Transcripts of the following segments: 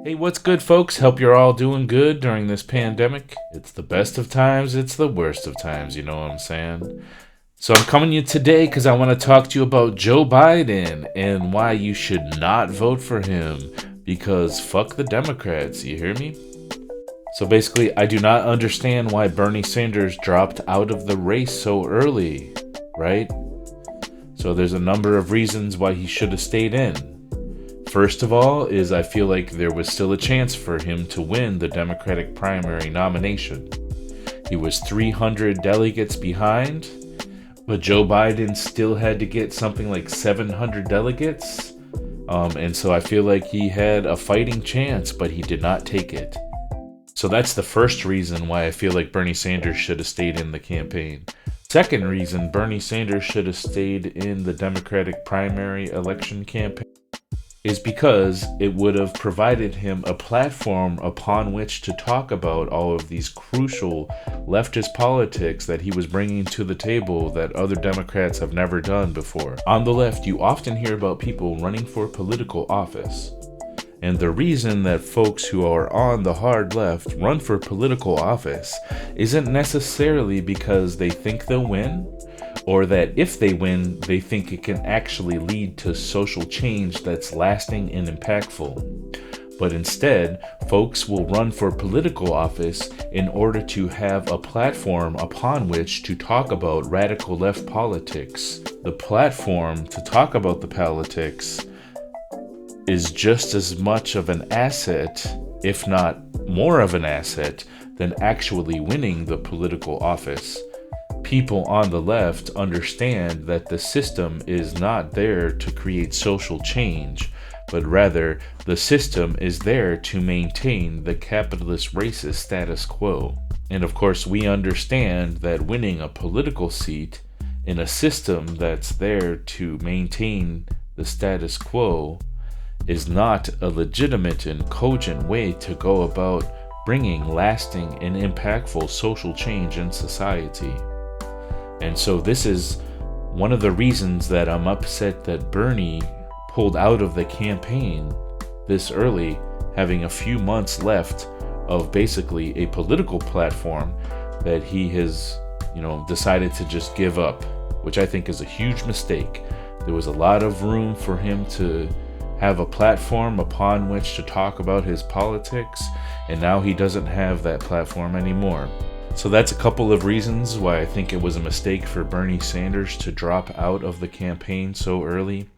Hey, what's good, folks? Hope you're all doing good during this pandemic. It's the best of times, it's the worst of times, you know what I'm saying? So I'm coming to you today because I want to talk to you about Joe Biden and why you should not vote for him. Because fuck the Democrats, you hear me? So basically, I do not understand why Bernie Sanders dropped out of the race so early, right? So there's a number of reasons why he should have stayed in. First of all, is I feel like there was still a chance for him to win the Democratic primary nomination. He was 300 delegates behind, but Joe Biden still had to get something like 700 delegates. And so I feel like he had a fighting chance, but he did not take it. So that's the first reason why I feel like Bernie Sanders should have stayed in the campaign. Second reason Bernie Sanders should have stayed in the Democratic primary election campaign is because it would have provided him a platform upon which to talk about all of these crucial leftist politics that he was bringing to the table that other Democrats have never done before. On the left, you often hear about people running for political office. And the reason that folks who are on the hard left run for political office isn't necessarily because they think they'll win, or that if they win, they think it can actually lead to social change that's lasting and impactful. But instead, folks will run for political office in order to have a platform upon which to talk about radical left politics. The platform to talk about the politics is just as much of an asset, if not more of an asset, than actually winning the political office. People on the left understand that the system is not there to create social change, but rather the system is there to maintain the capitalist racist status quo. And of course, we understand that winning a political seat in a system that's there to maintain the status quo is not a legitimate and cogent way to go about bringing lasting and impactful social change in society. And so this is one of the reasons that I'm upset that Bernie pulled out of the campaign this early, having a few months left of basically a political platform that he has, decided to just give up, which I think is a huge mistake. There was a lot of room for him to have a platform upon which to talk about his politics, and now he doesn't have that platform anymore. So that's a couple of reasons why I think it was a mistake for Bernie Sanders to drop out of the campaign so early.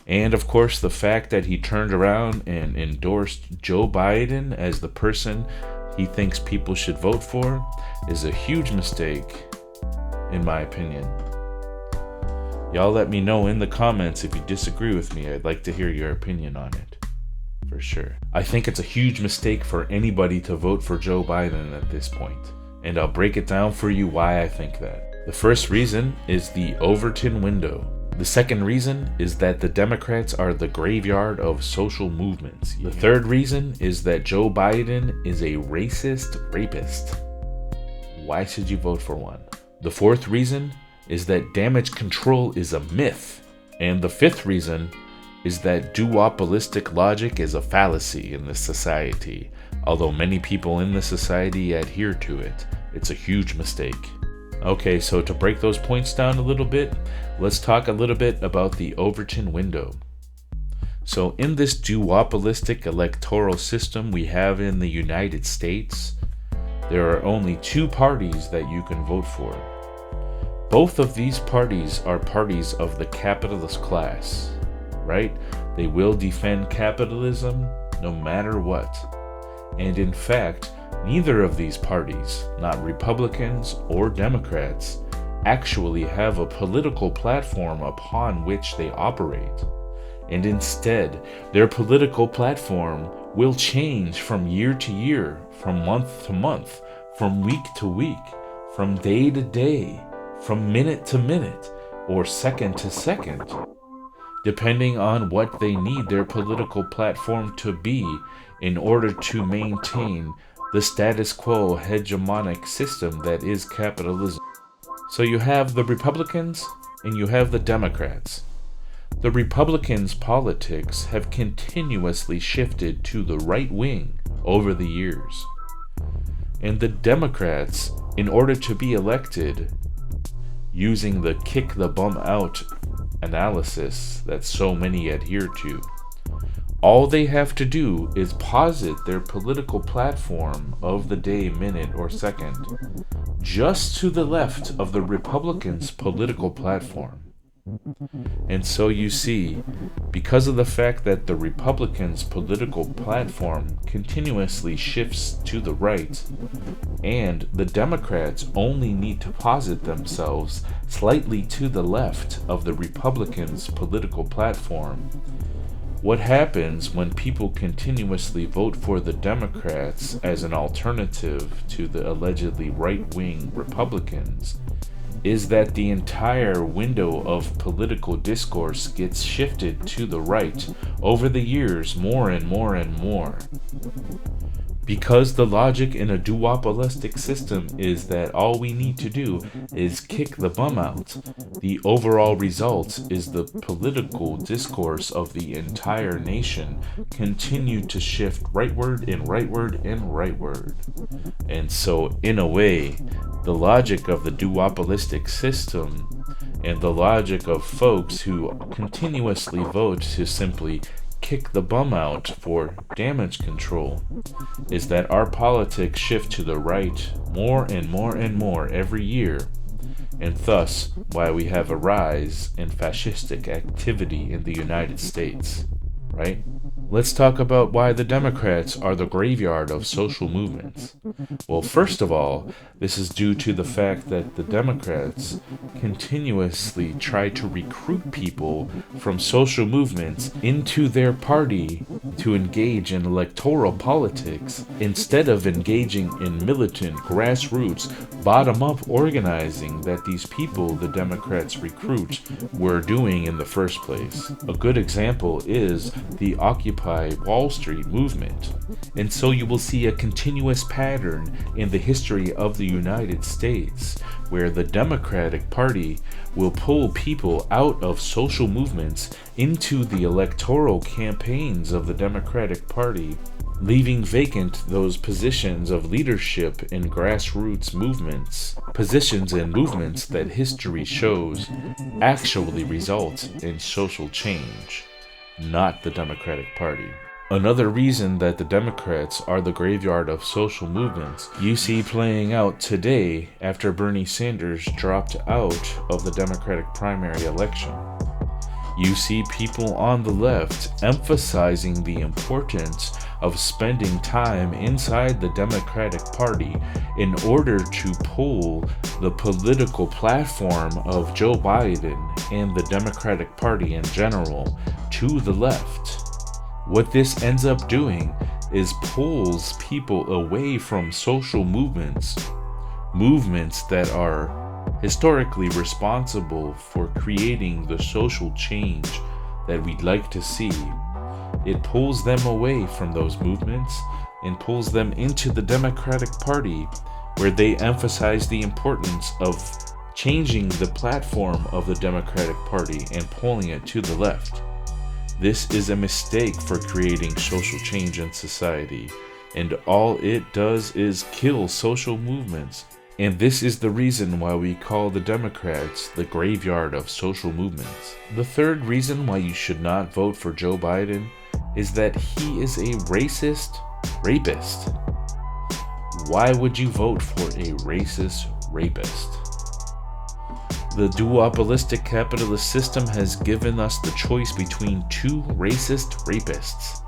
And of course, the fact that he turned around and endorsed Joe Biden as the person he thinks people should vote for is a huge mistake, in my opinion. Y'all let me know in the comments if you disagree with me. I'd like to hear your opinion on it, for sure. I think it's a huge mistake for anybody to vote for Joe Biden at this point. And I'll break it down for you why I think that. The first reason is the Overton Window. The second reason is that the Democrats are the graveyard of social movements. The third reason is that Joe Biden is a racist rapist. Why should you vote for one? The fourth reason is that damage control is a myth. And the fifth reason is that duopolistic logic is a fallacy in this society. Although many people in the society adhere to it, it's a huge mistake. Okay, so to break those points down a little bit, let's talk a little bit about the Overton Window. So in this duopolistic electoral system we have in the United States, there are only two parties that you can vote for. Both of these parties are parties of the capitalist class, right? They will defend capitalism no matter what. And in fact, neither of these parties, not Republicans or Democrats, actually have a political platform upon which they operate. And instead, their political platform will change from year to year, from month to month, from week to week, from day to day, from minute to minute, or second to second, depending on what they need their political platform to be in order to maintain the status quo hegemonic system that is capitalism. So you have the Republicans and you have the Democrats. The Republicans' politics have continuously shifted to the right wing over the years. And the Democrats, in order to be elected, using the kick the bum out analysis that so many adhere to, all they have to do is posit their political platform of the day, minute, or second just to the left of the Republicans' political platform. And so you see, because of the fact that the Republicans' political platform continuously shifts to the right, and the Democrats only need to posit themselves slightly to the left of the Republicans' political platform, what happens when people continuously vote for the Democrats as an alternative to the allegedly right-wing Republicans is that the entire window of political discourse gets shifted to the right over the years more and more and more. Because the logic in a duopolistic system is that all we need to do is kick the bum out, the overall result is the political discourse of the entire nation continue to shift rightward and rightward and rightward. And so, in a way, the logic of the duopolistic system and the logic of folks who continuously vote to simply kick the bum out for damage control is that our politics shift to the right more and more and more every year, and thus why we have a rise in fascistic activity in the United States, right? Let's talk about why the Democrats are the graveyard of social movements. Well, first of all, this is due to the fact that the Democrats continuously try to recruit people from social movements into their party to engage in electoral politics instead of engaging in militant, grassroots, bottom-up organizing that these people the Democrats recruit were doing in the first place. A good example is the Occupy Wall Street movement. And so you will see a continuous pattern in the history of the United States where the Democratic Party will pull people out of social movements into the electoral campaigns of the Democratic Party, leaving vacant those positions of leadership in grassroots movements, positions and movements that history shows actually result in social change, not the Democratic Party. Another reason that the Democrats are the graveyard of social movements you see playing out today after Bernie Sanders dropped out of the Democratic primary election. You see people on the left emphasizing the importance of spending time inside the Democratic Party in order to pull the political platform of Joe Biden and the Democratic Party in general to the left. What this ends up doing is pulls people away from social movements that are historically responsible for creating the social change that we'd like to see. It pulls them away from those movements and pulls them into the Democratic Party, where they emphasize the importance of changing the platform of the Democratic Party and pulling it to the left. This is a mistake for creating social change in society, and all it does is kill social movements. And this is the reason why we call the Democrats the graveyard of social movements. The third reason why you should not vote for Joe Biden is that he is a racist rapist. Why would you vote for a racist rapist? The duopolistic capitalist system has given us the choice between two racist rapists.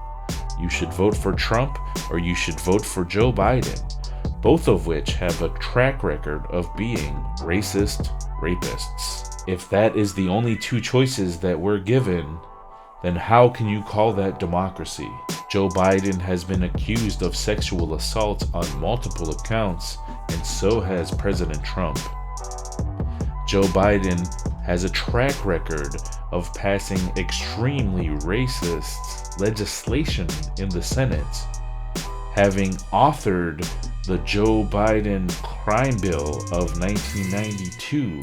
You should vote for Trump or you should vote for Joe Biden, both of which have a track record of being racist rapists. If that is the only two choices that we're given, then how can you call that democracy? Joe Biden has been accused of sexual assault on multiple accounts, and so has President Trump. Joe Biden has a track record of passing extremely racist legislation in the Senate, having authored the Joe Biden crime bill of 1992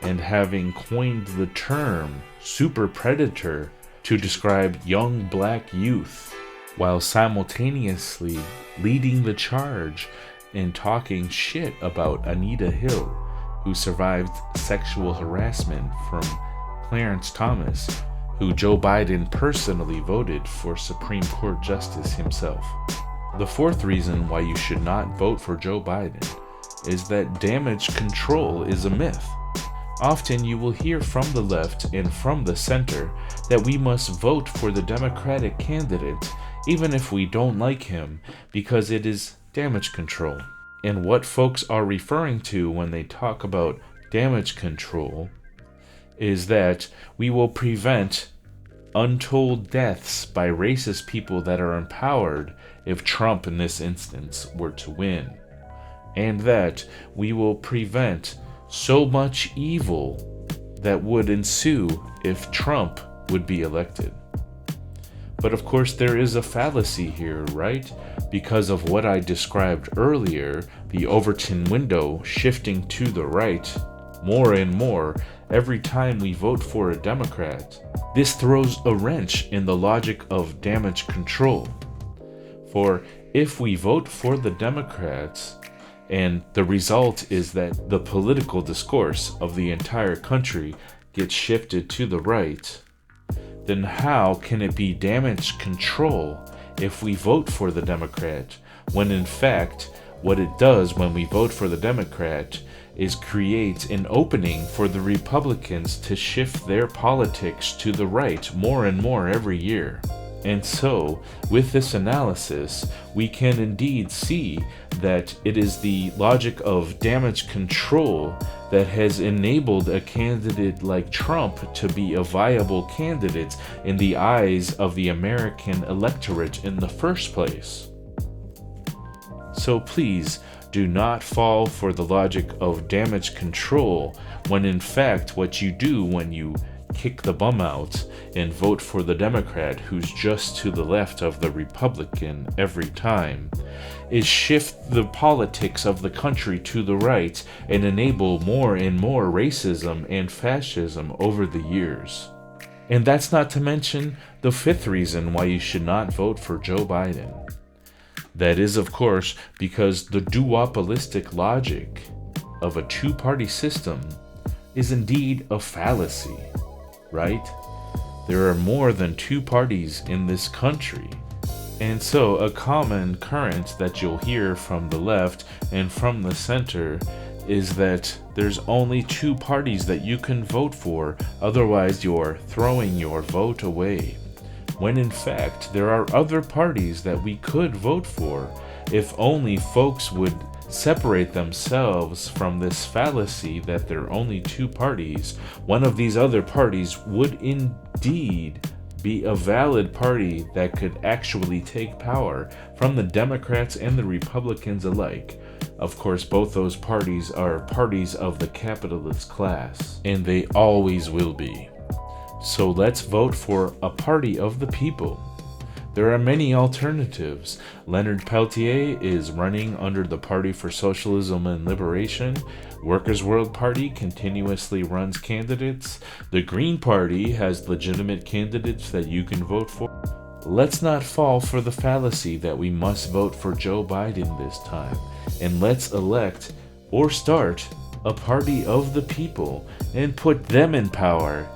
and having coined the term super predator to describe young black youth, while simultaneously leading the charge and talking shit about Anita Hill, who survived sexual harassment from Clarence Thomas, who Joe Biden personally voted for Supreme Court Justice himself. The fourth reason why you should not vote for Joe Biden is that damage control is a myth. Often you will hear from the left and from the center that we must vote for the Democratic candidate even if we don't like him because it is damage control. And what folks are referring to when they talk about damage control is that we will prevent untold deaths by racist people that are empowered if Trump in this instance were to win, and that we will prevent so much evil that would ensue if Trump would be elected. But of course there is a fallacy here, right? Because of what I described earlier, the Overton window shifting to the right more and more every time we vote for a Democrat. This throws a wrench in the logic of damage control. For if we vote for the Democrats, and the result is that the political discourse of the entire country gets shifted to the right, then how can it be damage control if we vote for the Democrat, when in fact what it does when we vote for the Democrat is create an opening for the Republicans to shift their politics to the right more and more every year. And so, with this analysis, we can indeed see that it is the logic of damage control that has enabled a candidate like Trump to be a viable candidate in the eyes of the American electorate in the first place. So please, do not fall for the logic of damage control when in fact what you do when you kick the bum out and vote for the Democrat who's just to the left of the Republican every time is shift the politics of the country to the right and enable more and more racism and fascism over the years. And that's not to mention the fifth reason why you should not vote for Joe Biden. That is, of course, because the duopolistic logic of a two-party system is indeed a fallacy, right? There are more than two parties in this country. And so a common current that you'll hear from the left and from the center is that there's only two parties that you can vote for, otherwise you're throwing your vote away. When in fact there are other parties that we could vote for if only folks would separate themselves from this fallacy that there are only two parties. One of these other parties would indeed be a valid party that could actually take power from the Democrats and the Republicans alike. Of course, both those parties are parties of the capitalist class, and they always will be. So let's vote for a party of the people. There are many alternatives. Leonard Peltier is running under the Party for Socialism and Liberation. Workers' World Party continuously runs candidates. The Green Party has legitimate candidates that you can vote for. Let's not fall for the fallacy that we must vote for Joe Biden this time. And let's elect or start a party of the people and put them in power.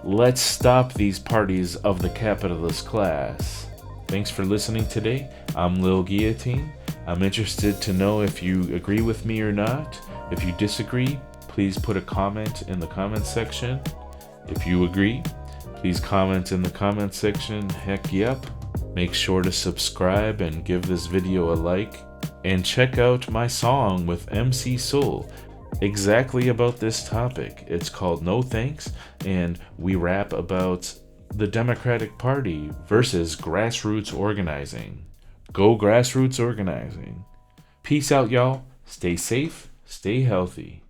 Let's stop these parties of the capitalist class. Thanks for listening today. I'm Lil Guillotine. I'm interested to know if you agree with me or not. If you disagree, please put a comment in the comment section. If you agree, please comment in the comment section. Heck yep. Make sure to subscribe and give this video a like. And check out my song with MC Soul exactly about this topic. It's called No Thanks, and we rap about the Democratic Party versus grassroots organizing. Go grassroots organizing. Peace out, y'all. Stay safe, stay healthy.